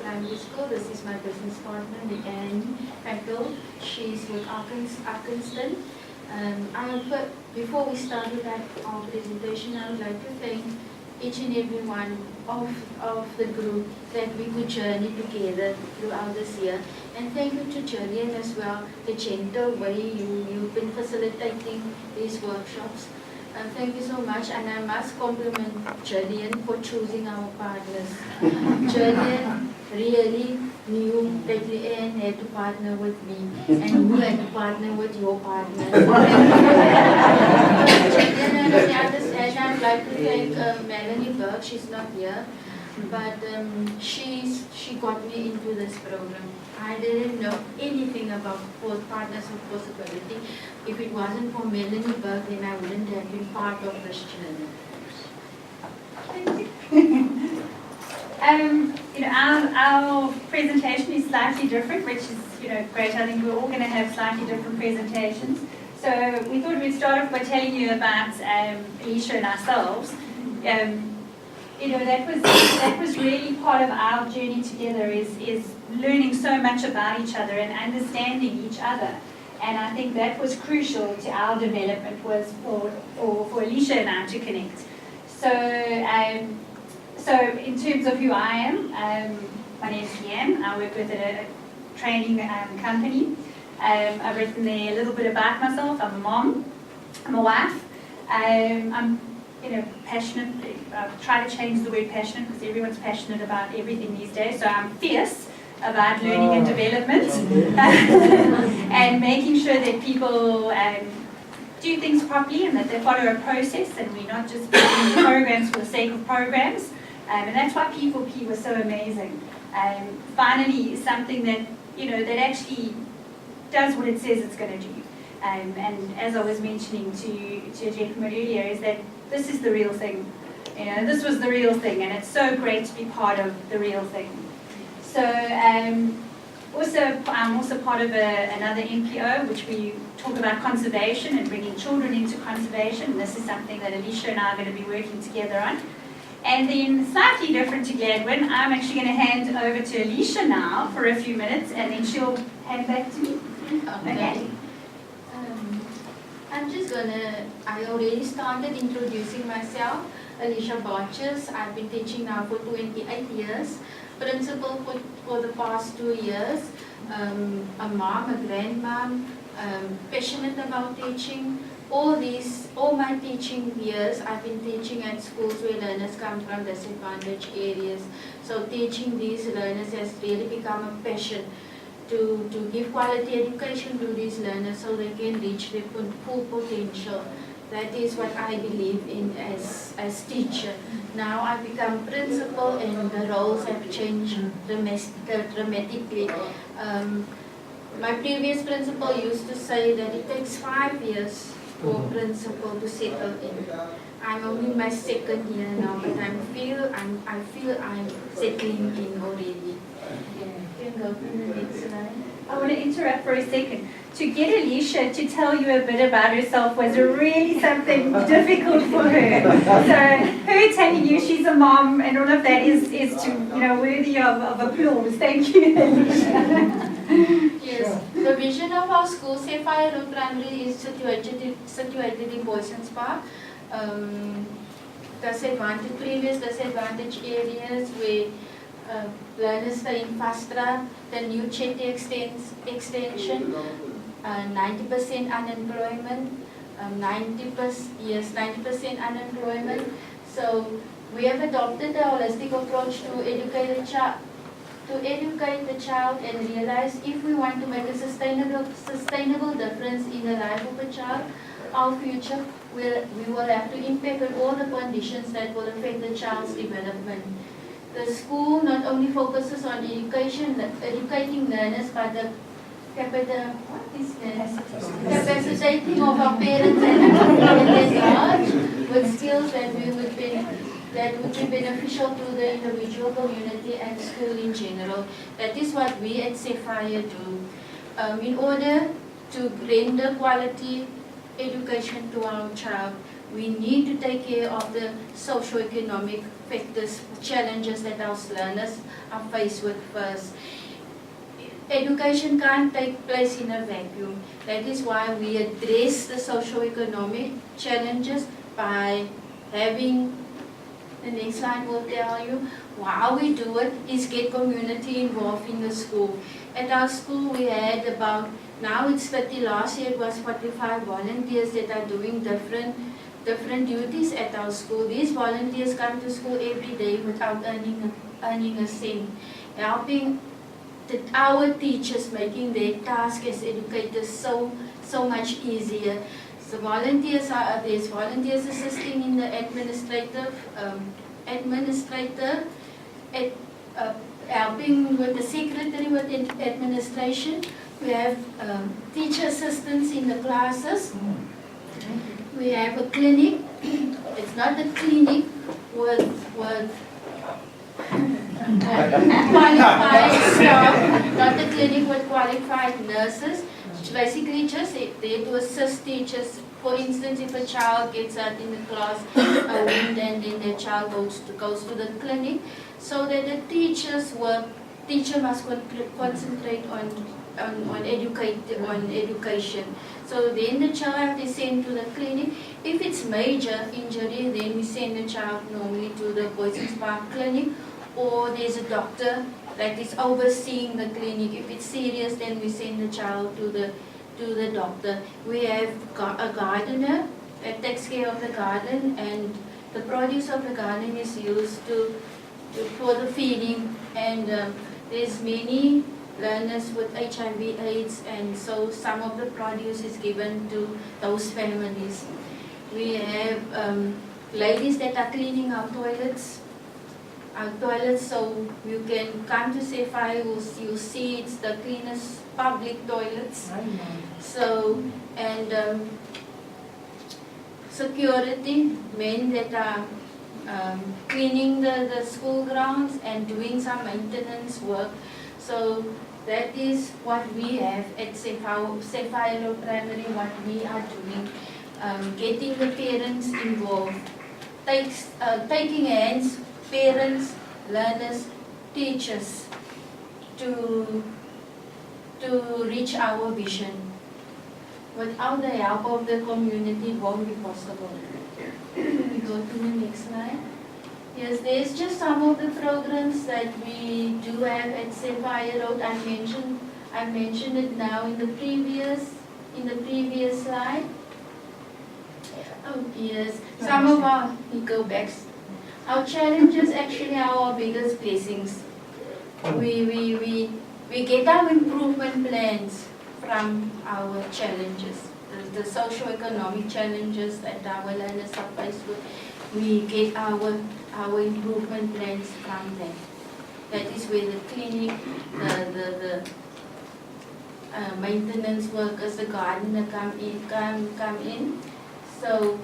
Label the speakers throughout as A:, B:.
A: Primary School. This is my business partner, Annie Peckel. She's with Arkanston. Before we start with our presentation, I would like to thank each and every one of the group that we could journey together throughout this year. And thank you to Julian as well, the gentle way you've been facilitating these workshops. Thank you so much, and I must compliment Julian for choosing our partners. Julian really knew that Leanne had to partner with me, and you had to partner with your partner. Julian, and on the other side, I'd like to thank Melanie Burke. She's not here, but she got me into this program. I didn't know anything about Partners of Possibility. If it wasn't for Melanie Burke, then I wouldn't have been part of this journey.
B: Our presentation is slightly different, which is great. I think we're all going to have slightly different presentations. So we thought we'd start off by telling you about Alicia and ourselves. That was really part of our journey together, is learning so much about each other and understanding each other. And I think that was crucial to our development, was for Alicia and I to connect. So in terms of who I am, my name is Leanne. I work with a training company. I've written there a little bit about myself. I'm a mom. I'm a wife. I'm passionate. I've tried to change the word passionate because everyone's passionate about everything these days. So I'm fierce about learning and development and making sure that people do things properly and that they follow a process, and we're not just building programs for the sake of programs. And that's why P4P was so amazing. Finally, something that that actually does what it says it's going to do. And as I was mentioning to a gentleman earlier, is that this is the real thing. This was the real thing, and it's so great to be part of the real thing. So I'm also part of another NPO, which we talk about conservation and bringing children into conservation. And this is something that Alicia and I are going to be working together on. And then slightly different to Gladwin, I'm actually going to hand over to Alicia now for a few minutes, and then she'll hand back to me. Okay.
A: I already started introducing myself. Alicia Borges. I've been teaching now for 28 years. Principal for the past 2 years. A mom, a grandmom, passionate about teaching. All my teaching years, I've been teaching at schools where learners come from disadvantaged areas. So teaching these learners has really become a passion, to give quality education to these learners so they can reach their full potential. That is what I believe in as teacher. Now I've become principal, and the roles have changed dramatically. My previous principal used to say that it takes 5 years for a principal to settle in. I'm only my 2nd year now, but I feel I'm settling in already. You can go to the next slide.
B: I want to interrupt for a second. To get Alicia to tell you a bit about herself was really something difficult for her. So her telling you she's a mom and all of that is worthy of applause. Thank you, Alicia.
A: Yes, the vision of our school, Sapphire Primary, is situated in Boysons Park. Previous disadvantaged areas where learners stay in Fastra, the new Chetty extension, 90% unemployment, 90% unemployment. So we have adopted a holistic approach to educate the child and realize if we want to make a sustainable difference in the life of a child, our future, we will have to impact on all the conditions that will affect the child's development. The school not only focuses on educating learners, but the capacitating of our parents and community at large with skills that would be beneficial to the individual, community, and school in general. That is what we at Sapphire do. In order to render quality education to our child, we need to take care of the socio-economic factors, challenges that our learners are faced with first. Education can't take place in a vacuum. That is why we address the socio-economic challenges by having, the next slide will tell you, how we do it is get community involved in the school. At our school we had about, now it's 30, last year it was 45 volunteers that are doing different duties at our school. These volunteers come to school every day without earning a cent, helping our teachers, making their task as educators so much easier. So volunteers are, there's volunteers assisting in the helping with the secretary with administration. We have teacher assistants in the classes. We have a clinic. It's not a clinic with qualified staff, not a clinic with qualified nurses. Basically just there to assist teachers. For instance, if a child gets hurt in the class, a wound, and then the child goes to the clinic, so that the teacher must concentrate on education. So then the child is sent to the clinic. If it's major injury, then we send the child normally to the Boys and Spark clinic, or there's a doctor that is overseeing the clinic. If it's serious, then we send the child to the doctor. We have a gardener that takes care of the garden, and the produce of the garden is used for the feeding. And there's many learners with HIV/AIDS, and so some of the produce is given to those families. We have ladies that are cleaning our toilets, so you can come to Sapphire, you'll see it's the cleanest public toilets. So, and security, men that are cleaning the school grounds and doing some maintenance work. So that is what we have at Sapphire Primary, what we are doing, getting the parents involved, taking hands, parents, learners, teachers, to reach our vision. Without the help of the community, it won't be possible. We go to the next slide. Yes, there's just some of the programs that we do have at Sapphire Road. I mentioned it now in the previous slide. Oh yes, some of our, we go back. Our challenges actually are our biggest blessings. We get our improvement plans from our challenges, the socio-economic challenges that our learners are faced with. We get our improvement plans from them. That is where the clinic, the maintenance workers, the gardener come in. So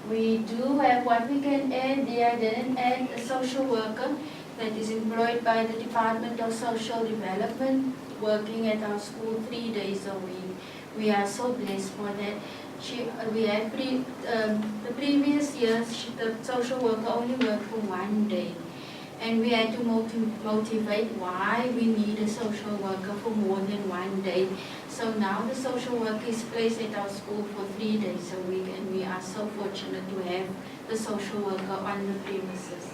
A: we do have what we can add there. Then add a social worker that is employed by the Department of Social Development, working at our school 3 days a week. We are so blessed for that. We had the previous years, the social worker only worked for 1 day. And we had to motivate why we need a social worker for more than 1 day. So now the social worker is placed at our school for 3 days a week, and we are so fortunate to have the social worker on the premises.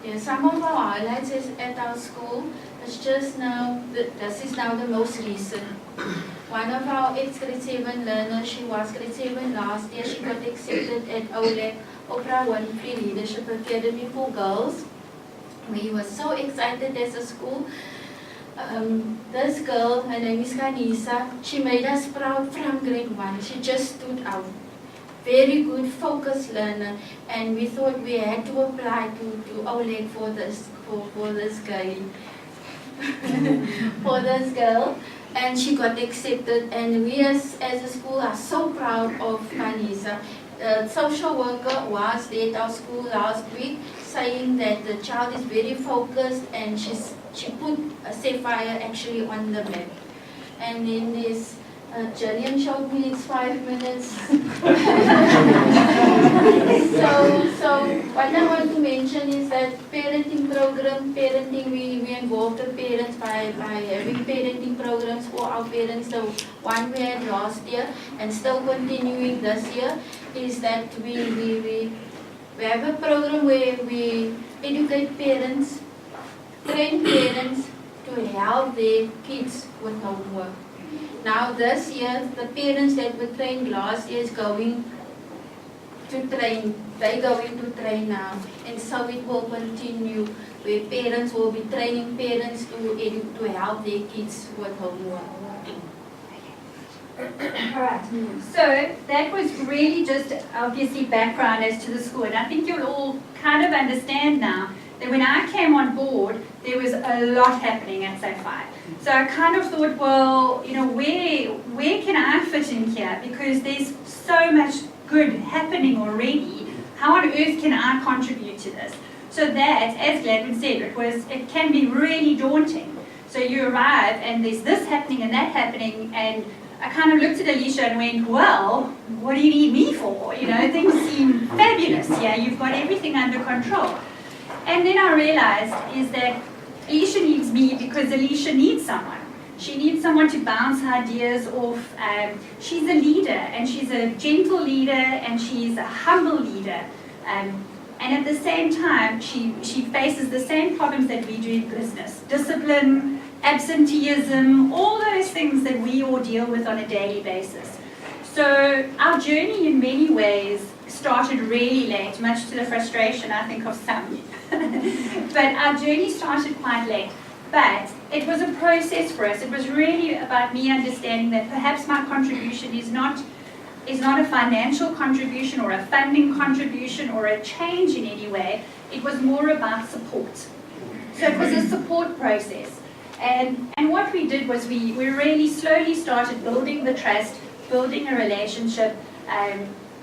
A: Yeah, some of our highlights is at our school. It's just now, this is now the most recent. One of our ex-grade 7 learners, she was grade 7 last year, she got accepted at OLEC, Oprah Winfrey Leadership Academy for Girls. We were so excited as a school. This girl, her name is Kanisa, she made us proud from grade 1. She just stood out. Very good, focused learner, and we thought we had to apply to OLEC for this girl. For this girl, and she got accepted, and we as a school are so proud of Kanisa. Social worker was there at our school last week saying that the child is very focused, and she put Sapphire actually on the map. And then there's Jillian showed me it's 5 minutes. So what I want to mention is that parenting program, we involve the parents by having parenting programs for our parents. The one we had last year and still continuing this year is that we have a program where we educate parents, train parents to help their kids with homework. Now this year, the parents that were trained last year is going to train. They're going to train now, and so it will continue where parents will be training parents to help their kids with homework.
B: Alright, so that was really just obviously background as to the school, and I think you'll all kind of understand now that when I came on board, there was a lot happening at Sapphire. So I kind of thought, well, you know, where can I fit in here? Because there's so much good happening already. How on earth can I contribute to this? So that, as Gladwin said, it can be really daunting. So you arrive and there's this happening and that happening, and I kind of looked at Alicia and went, well, what do you need me for? You know, things seem fabulous. Yeah, you've got everything under control. And then I realized is that Alicia needs me because Alicia needs someone. She needs someone to bounce ideas off. She's a leader, and she's a gentle leader, and she's a humble leader. And at the same time, she faces the same problems that we do in business. Discipline, absenteeism, all those things that we all deal with on a daily basis. So our journey in many ways started really late, much to the frustration, I think, of some. But our journey started quite late. But it was a process for us. It was really about me understanding that perhaps my contribution is not a financial contribution or a funding contribution or a change in any way. It was more about support. So it was a support process. And what we did was we really slowly started building the trust, building a relationship,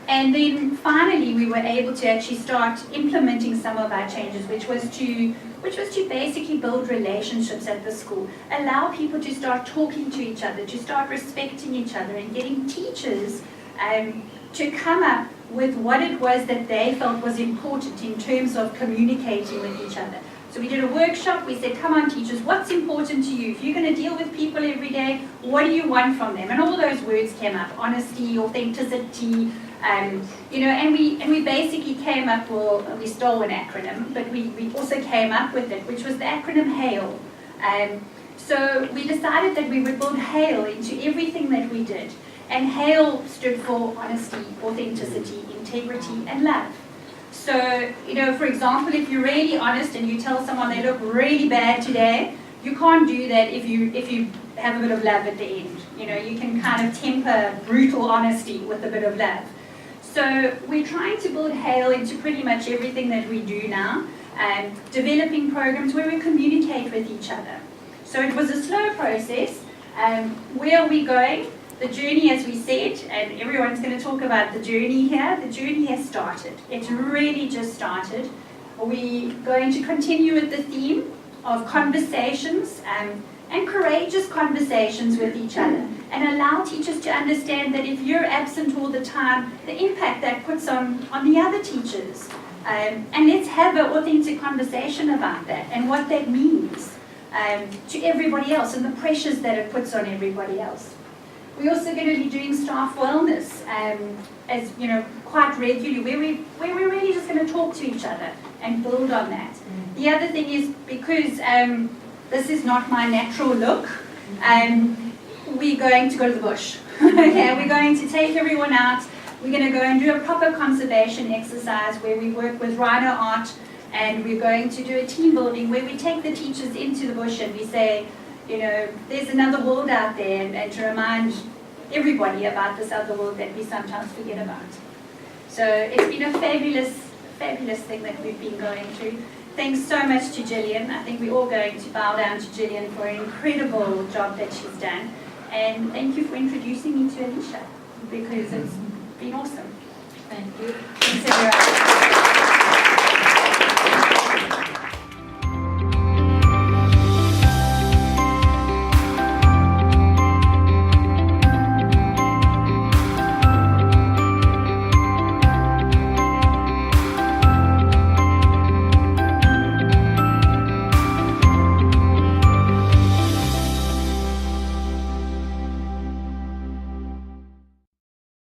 B: and then finally we were able to actually start implementing some of our changes, which was to basically build relationships at the school, allow people to start talking to each other, to start respecting each other, and getting teachers to come up with what it was that they felt was important in terms of communicating with each other. So we did a workshop. We said, come on teachers, what's important to you? If you're going to deal with people every day, what do you want from them? And all those words came up: honesty, authenticity, you know, and we basically came up, well, we stole an acronym, but we also came up with it, which was the acronym HAIL. So we decided that we would build HAIL into everything that we did. And HAIL stood for honesty, authenticity, integrity, and love. So, you know, for example, if you're really honest and you tell someone they look really bad today, you can't do that if you have a bit of love at the end. You know, you can kind of temper brutal honesty with a bit of love. So we're trying to build HAIL into pretty much everything that we do now, and developing programs where we communicate with each other. So it was a slow process. Where are we going? The journey, as we said, and everyone's going to talk about the journey here, the journey has started. It's really just started. We're going to continue with the theme of conversations and courageous conversations with each other, and allow teachers to understand that if you're absent all the time, the impact that puts on the other teachers. And let's have an authentic conversation about that and what that means to everybody else and the pressures that it puts on everybody else. We're also going to be doing staff wellness, as you know, quite regularly, where we're really just going to talk to each other and build on that. The other thing is, because this is not my natural look, we're going to go to the bush. Okay, we're going to take everyone out. We're going to go and do a proper conservation exercise where we work with rhino art, and we're going to do a team building where we take the teachers into the bush and we say, you know, there's another world out there, and to remind everybody about this other world that we sometimes forget about. So it's been a fabulous thing that we've been going through. Thanks so much to Gillian. I think we're all going to bow down to Gillian for an incredible job that she's done. And thank you for introducing me to Alicia, because it's been awesome.
A: Thank you.
B: Thanks, everyone.